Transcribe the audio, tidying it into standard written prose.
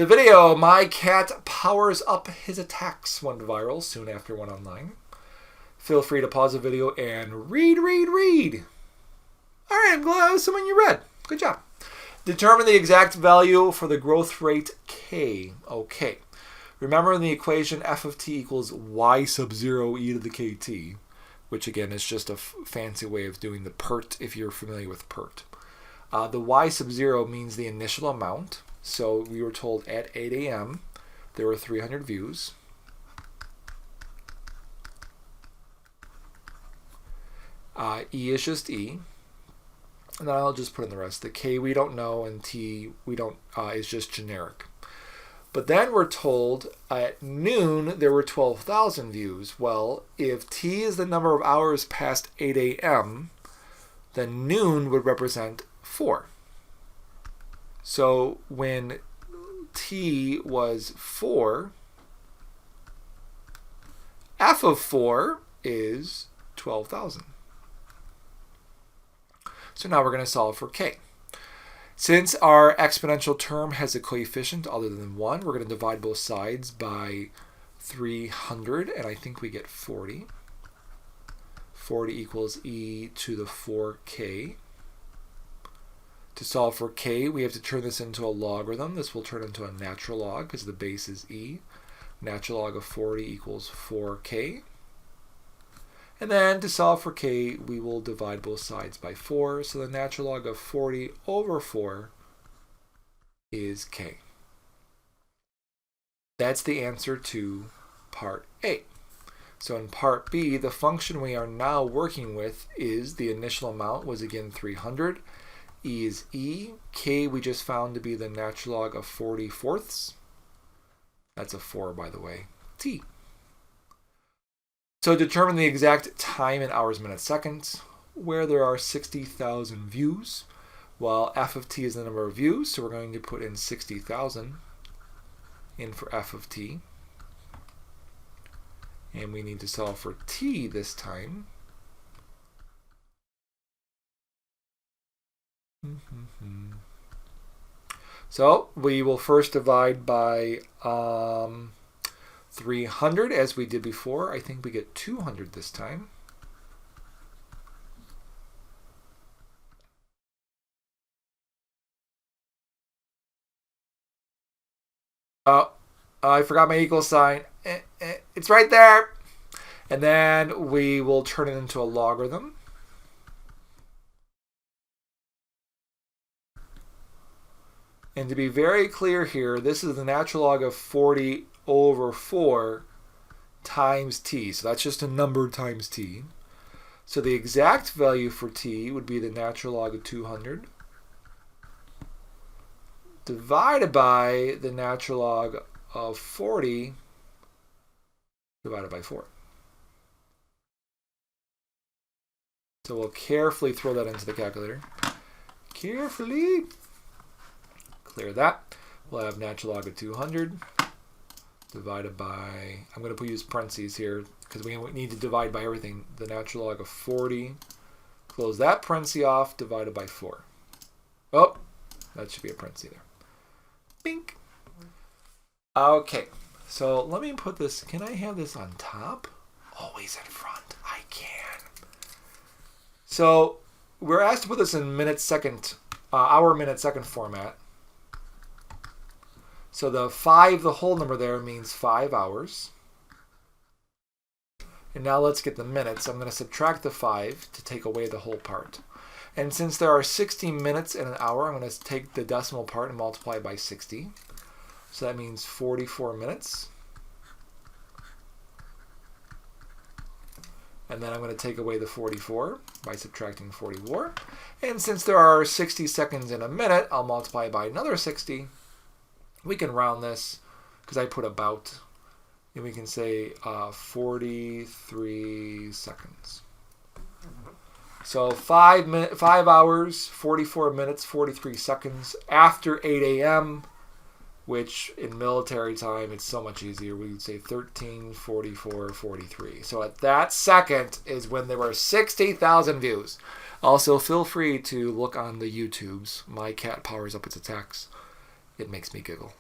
The video, "My Cat Powers Up His Attacks," went viral soon after it went online. Feel free to pause the video and read. All right, I'm glad that was something you read. Good job. Determine the exact value for the growth rate k. Okay. Remember in the equation f of t equals y sub 0 e to the kt, which again is just a fancy way of doing the PERT if you're familiar with PERT. The y sub 0 means the initial amount. So we were told at 8 a.m. there were 300 views. E is just E. And then I'll just put in the rest. The K we don't know, and T we don't is just generic. But then we're told at noon there were 12,000 views. Well, if T is the number of hours past 8 a.m., then noon would represent 4. So when T was 4, f of 4 is 12,000. So now we're going to solve for k. Since our exponential term has a coefficient other than 1, we're going to divide both sides by 300, and I think we get 40. 40 equals e to the 4k. To solve for k, we have to turn this into a logarithm. This will turn into a natural log because the base is e. Natural log of 40 equals 4k. And then to solve for k, we will divide both sides by 4. So the natural log of 40 over 4 is k. That's the answer to part A. So in part B, the function we are now working with is the initial amount was again 300. E is E. K we just found to be the natural log of 40/4. That's a 4, by the way. T. So determine the exact time in hours, minutes, seconds, where there are 60,000 views. Well, f of t is the number of views, so we're going to put in 60,000 in for f of t. And we need to solve for t this time. So we will first divide by 300 as we did before. I think we get 200 this time. Oh, I forgot my equal sign. It's right there. And then we will turn it into a logarithm. And to be very clear here, this is the natural log of 40 over 4 times t. So that's just a number times t. So the exact value for t would be the natural log of 200 divided by the natural log of 40 divided by 4. So we'll carefully throw that into the calculator. Carefully. Clear that. We'll have natural log of 200 divided by, I'm going to use parentheses here because we need to divide by everything. The natural log of 40, close that parenthesis off, divided by 4. Oh, that should be a parenthesis there. Bink. Okay, so let me put this, can I have this on top? Always in front, I can. So we're asked to put this in minute, second, hour, minute, second format. So the 5, the whole number there, means 5 hours. And now let's get the minutes. I'm going to subtract the 5 to take away the whole part. And since there are 60 minutes in an hour, I'm going to take the decimal part and multiply by 60. So that means 44 minutes. And then I'm going to take away the 44 by subtracting 44. And since there are 60 seconds in a minute, I'll multiply by another 60. We can round this because I put about, and we can say 43 seconds. So 5 hours, 44 minutes, 43 seconds after 8 a.m., which in military time, it's so much easier. We would say 13, 44, 43. So at that second is when there were 60,000 views. Also, feel free to look on the YouTubes. My cat powers up its attacks. It makes me giggle.